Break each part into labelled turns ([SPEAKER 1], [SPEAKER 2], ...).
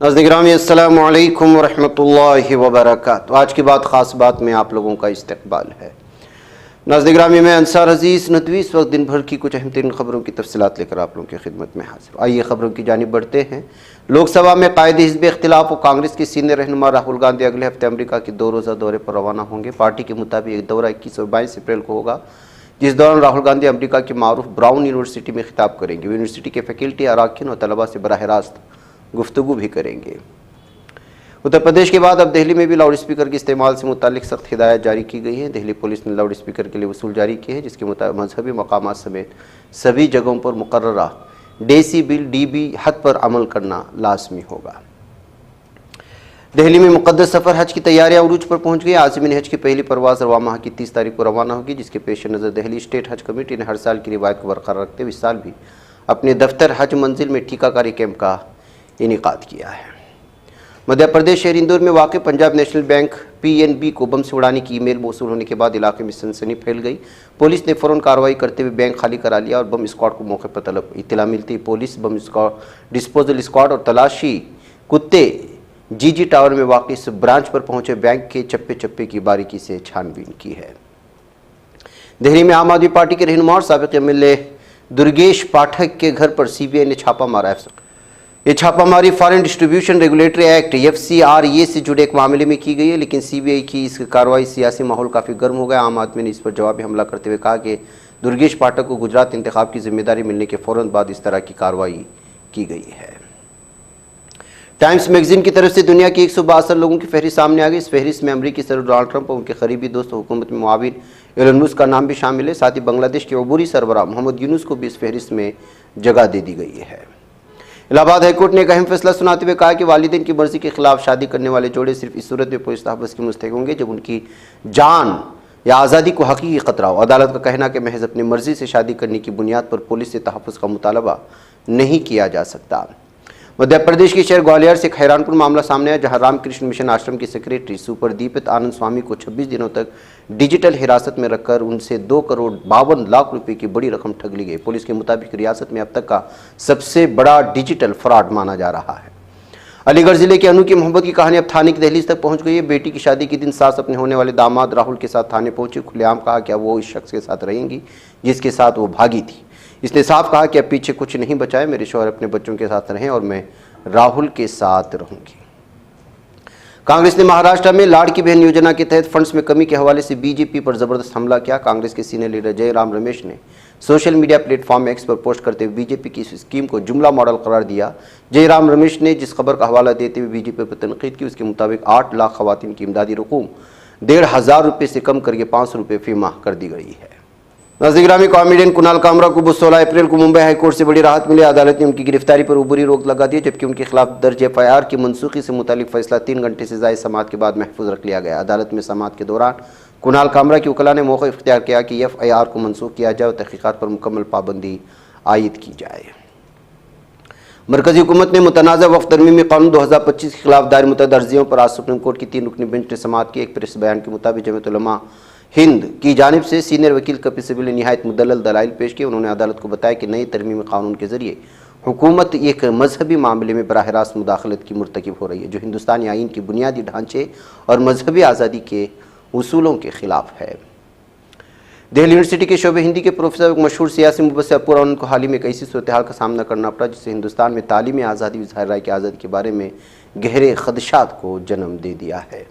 [SPEAKER 1] नाज़रीन गिरामी अस्सलामु अलैकुम वरहमतुल्लाहि वबरकातुहू। आज की बात ख़ास बात में आप लोगों का इस्तकबाल है। नाज़रीन गिरामी मैं अंसार अजीज़ नदवी इस वक्त दिन भर की कुछ अहम तरीन खबरों की तफसीलात लेकर आप लोगों की खिदमत में हाजिर। आइए खबरों की जानिब बढ़ते हैं। लोकसभा में कायदे हिज़्ब इख्तिलाफ और कांग्रेस के सीनियर रहनुमा राहुल गांधी अगले हफ्ते अमरीका के 2 रोज़ा दौरे पर रवाना होंगे। पार्टी के मुताबिक दौरा 21 और 22 अप्रैल को होगा, जिस दौरान राहुल गांधी अमरीका की मारूफ ब्राउन यूनिवर्सिटी में खिताब करेंगे। यूनिवर्सिटी के फैकल्टी, अराकीन और तलबा से बराह रास्त गुफ्तगू भी करेंगे। उत्तर प्रदेश के बाद अब दिल्ली में भी लाउड स्पीकर के इस्तेमाल से मुतालिक सख्त हिदायत जारी की गई है। दिल्ली पुलिस ने लाउड स्पीकर के लिए वसूल जारी किए हैं, जिसके मुताबिक मजहबी मकामात समेत सभी जगहों पर मुकर्ररा डेसीबल डीबी हद पर अमल करना लाजमी होगा। दिल्ली में मुक़द्दस सफ़र हज की तैयारियां उरूज पर पहुंच गई। आज़मीन हज की पहली परवाज़ रवा माह की 30 तारीख को रवाना होगी, जिसके पेश नज़र दिल्ली स्टेट हज कमेटी ने हर साल की रिवायत को बरकरार रखते हुए इस साल भी अपने दफ्तर हज मंजिल में टीकाकारी कैंप का इनेकाद किया है। मध्य प्रदेश शहर इंदौर में वाक़ पंजाब नेशनल बैंक PNB को बम से उड़ाने की ईमेल मौसूल होने के बाद इलाके में सनसनी फैल गई। पुलिस ने फ़ौरन कार्रवाई करते हुए बैंक खाली करा लिया और बम स्क्वाड को मौके पर तलब। इत्तला मिलती पुलिस बम स्क्वाड, डिस्पोजल स्क्वाड और तलाशी कुत्ते GG टावर में वाक़ इस ब्रांच पर पहुंचे बैंक के चप्पे चप्पे की बारीकी से छानबीन की है। दिल्ली में आम आदमी पार्टी के रहनुमा और साबिक़ MLA दुर्गेश पाठक के घर पर CBI ने छापा मारा है। ये छापामारी foreign distribution regulatory act FCRA से जुड़े एक मामले में की गई है, लेकिन CBI की इस कार्रवाई सियासी माहौल काफ़ी गर्म हो गया। आम आदमी ने इस पर जवाबी हमला करते हुए कहा कि दुर्गेश पाठक को गुजरात इंतखाब की जिम्मेदारी मिलने के फ़ौरन बाद इस तरह की कार्रवाई की गई है। टाइम्स मैगजीन की तरफ से दुनिया के 162 लोगों की फहरिस्त सामने आ गई। इस फहरिस्त में अमरीकी सदर डोनाल्ड ट्रंप और उनके करीबी दोस्त हुकूमत में मुआविन एलन मस्क का नाम भी शामिल है। साथ ही बांग्लादेश के अबूरी सरबराह मोहम्मद यूनुस को भी इस फहरिस्त में जगह दे दी गई है। इलाहाबाद हाईकोर्ट ने एक अहम फैसला सुनाते हुए कहा कि वालिदैन की मर्जी के खिलाफ शादी करने वाले जोड़े सिर्फ इस सूरत में पुलिस तहफ़्फ़ुज़ के मुस्तहिक़ होंगे जब उनकी जान या आज़ादी को हकीकी ख़तरा हो। अदालत का कहना कि महज अपनी मर्जी से शादी करने की बुनियाद पर पुलिस से तहफ़्फ़ुज़ का मुतालबा नहीं किया जा सकता। मध्य प्रदेश के शहर ग्वालियर से एक हैरानकुन मामला सामने आया, जहां रामकृष्ण मिशन आश्रम के सेक्रेटरी सुपरदीपित आनंद स्वामी को 26 दिनों तक डिजिटल हिरासत में रखकर उनसे 2,52,00,000 रुपए की बड़ी रकम ठग ली गई। पुलिस के मुताबिक रियासत में अब तक का सबसे बड़ा डिजिटल फ्रॉड माना जा रहा है। अलीगढ़ जिले के अनु की मोहब्बत की कहानी अब थाने की दहलीज तक पहुंच गई है। बेटी की शादी के दिन सास अपने होने वाले दामाद राहुल के साथ थाने पहुंची। खुलेआम कहा कि अब वो इस शख्स के साथ रहेंगी जिसके साथ वो भागी थी। इसने साफ कहा कि अब पीछे कुछ नहीं बचा है, मेरे शौहर अपने बच्चों के साथ रहें और मैं राहुल के साथ रहूंगी। कांग्रेस ने महाराष्ट्र में लाड़की बहन योजना के तहत फंड्स में कमी के हवाले से BJP पर जबरदस्त हमला किया। कांग्रेस के सीनियर लीडर जयराम रमेश ने सोशल मीडिया प्लेटफॉर्म X पर पोस्ट करते हुए BJP की इस स्कीम को जुमला मॉडल करार दिया। जयराम रमेश ने जिस खबर का हवाला देते हुए BJP पर तनकीद की, उसके मुताबिक 8 लाख खवातीन की इमदादी रकूम 1,500 रुपये से कम करके 500 रुपये फी माह कर दी गई है। नाज़रीन गिरामी कॉमेडियन कुणाल कामरा को 16 अप्रैल को मुंबई हाईकोर्ट से बड़ी राहत मिली। अदालत ने उनकी गिरफ्तारी पर उबरी रोक लगा दी, जबकि उनके खिलाफ दर्ज FIR की मनसूखी से मुतालिक फैसला 3 घंटे से ज़ायद समाअत के बाद महफूज रख लिया गया। अदालत में समाअत के दौरान कुणाल कामरा की वकला ने मौका इख्तियार किया कि FIR को मनसूख किया जाए और तहकीकात पर मुकम्मल पाबंदी आयद की जाए। मरकज़ी हुकूमत ने मुतनाज़ा वक्फ तरमीमी कानून 2025 के खिलाफ दायर मुतअद्दिद अर्जियों पर आज सुप्रीम कोर्ट की 3 रुकनी बेंच ने समाअत की। एक प्रेस बयान के मुताबिक जमीयत उलमा हिंद की जानिब से सीनियर वकील कपिल सिब्बल ने निहायत मुदल्लल दलाइल पेश किए। उन्होंने अदालत को बताया कि नए तरमीमी कानून के जरिए हुकूमत एक मजहबी मामले में बराह रास्त मुदाखलत की मुर्तकिब हो रही है, जो हिंदुस्तानी आइन की बुनियादी ढांचे और मजहबी आज़ादी के उसूलों के खिलाफ है। दिल्ली यूनिवर्सिटी के शोबे हिंदी के प्रोफेसर मशहूर सियासी मुबस्सिर अपूर रौनक को हाल ही में एक ऐसी सूरत हाल का सामना करना पड़ा जिससे हिंदुस्तान में तालीमी आज़ादी, इज़हार राय की आज़ादी के बारे में गहरे खदशात को जन्म दे दिया है।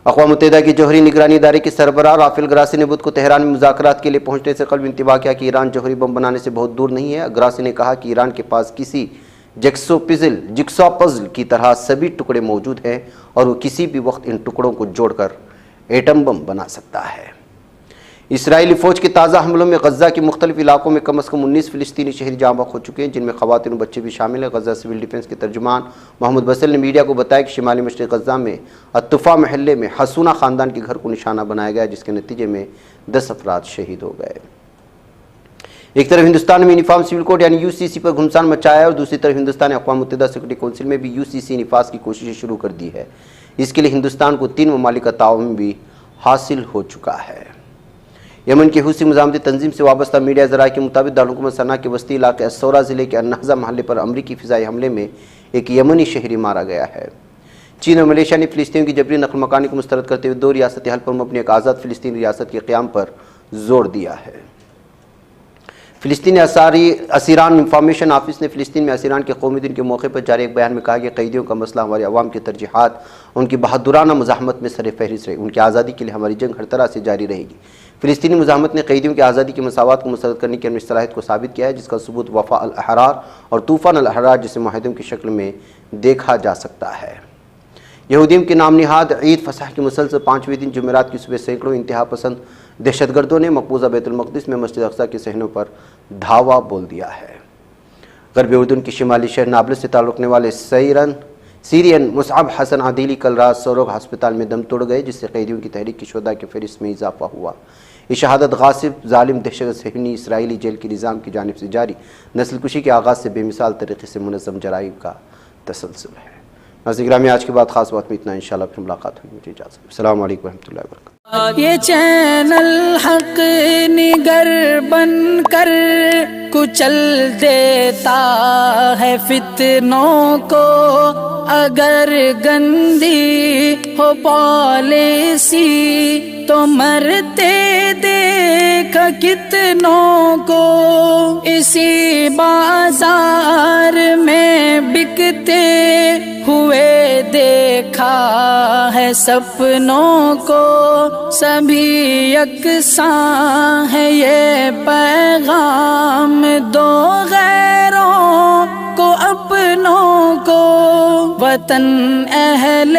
[SPEAKER 1] अक़वाम मुत्तहिदा की जौहरी निगरानी इदारे के सरबराह राफेल ग्रासी ने बुध को तेहरान में मुज़ाकरात के लिए पहुंचने से कबल इंतबाह किया कि ईरान जौहरी बम बनाने से बहुत दूर नहीं है। ग्रासी ने कहा कि ईरान के पास किसी जिक्सॉ पज़ल की तरह सभी टुकड़े मौजूद हैं और वो किसी भी वक्त इन टुकड़ों को जोड़कर एटम बम बना सकता है। इसराइली फ़ौज के ताज़ा हमलों में गज़ा के मुख्तलिफ इलाकों में कम अज़ कम 19 फ़िलिस्तीनी शहरी जाँ बहक हो चुके हैं, जिनमें ख़वातीन और बच्चे भी शामिल हैं। गज़ा सिविल डिफेंस के तर्जुमान मोहम्मद बसल ने मीडिया को बताया कि शिमाली मशरक़ गज़ा में अत्तुफ़ा महल्ले में हसूना ख़ानदान के घर को निशाना बनाया गया, जिसके नतीजे में 10 अफराद शहीद हो गए। एक तरफ हिंदुस्तान में यूनिफॉर्म सिविल कोड यानी UCC पर घुमसान मचाया है और दूसरी तरफ हिंदुस्तान ने अक़वाम मुत्तहिदा सिक्योरिटी काउंसिल में भी UCC निफाज की कोशिशें शुरू कर दी है। इसके लिए हिंदुस्तान को 3 ममालिक का ताउन भी हासिल हो चुका है। यमन के हुसी मुजामती तंजीम से वाबस्ता मीडिया ज़राए के मुताबिक दारुल हुकूमत सना के वस्ती इलाके अस्सौरा ज़िले के अन्नहज़ा महल्ले पर अमरीकी फ़िज़ाई हमले में ایک یمنی شہری مارا گیا ہے۔ چین اور ملیشیا نے فلسطینیوں کی جبری نقل مکانی کو مسترد کرتے ہوئے 2 ریاستی حل پر مبنی ایک آزاد فلسطین ریاست کے قیام پر زور دیا ہے۔ فلسطینی اسیران انفارمیشن آفس نے فلسطین میں اسیران کے قومی دن کے موقع پر جاری ایک بیان میں کہا کہ قیدیوں کا مسئلہ ہمارے عوام کی ترجیحات ان کی بہادرانہ مزاحمت میں سر فہرست رہے، ان کی آزادی کے لیے ہماری جنگ ہر طرح سے جاری رہے گی۔ فلسطینی مزاحمت نے قیدیوں کی آزادی کی مساوات کو مسترد کرنے کی اپنی صلاحیت کو ثابت کیا ہے، جس کا ثبوت وفا الاحرار اور طوفان الاحرار جیسے معاہدوں کی شکل میں دیکھا جا سکتا ہے۔ یہودیوں کے نام نہاد عید فصح کی مسلسل 5ویں دن جمعرات کی صبح سینکڑوں انتہا پسند دہشت گردوں نے مقبوضہ بیت المقدس میں مسجد اقصیٰ کے صحنوں پر دھاوا بول دیا ہے۔ غربی اردن کے شمالی شہر نابلس سے تعلق رکھنے والے سیرین مصعب حسن عادلی کل رات سوروگ ہسپتال میں دم توڑ گئے، جس سے قیدیوں کی تحریک کی شہداء کی فہرست میں اضافہ ہوا۔ یہ شہادت غاصب، ظالم، دہشت صہیونی اسرائیلی جیل کے نظام کی جانب سے جاری نسل کشی کے آغاز سے بے مثال طریقے سے منظم جرائم کا تسلسل ہے۔ ناظرین گرامی، آج کی بات خاص بات میں اتنا، انشاءاللہ پھر ملاقات ہوگی۔ مجھے اجازت۔ السلام علیکم ورحمۃ اللہ وبرکاتہ۔
[SPEAKER 2] یہ چینل حق نگر بن کر کچل دیتا ہے فتنوں کو، اگر گندی ہو پالیسی تو مرتے دیکھ کتنوں کو، اسی بازار میں بکتے ہوئے دیکھا ہے سپنوں کو، سبھی یکساں ہے یہ پیغام دو غیروں کو اپنوں کو، وطن اہل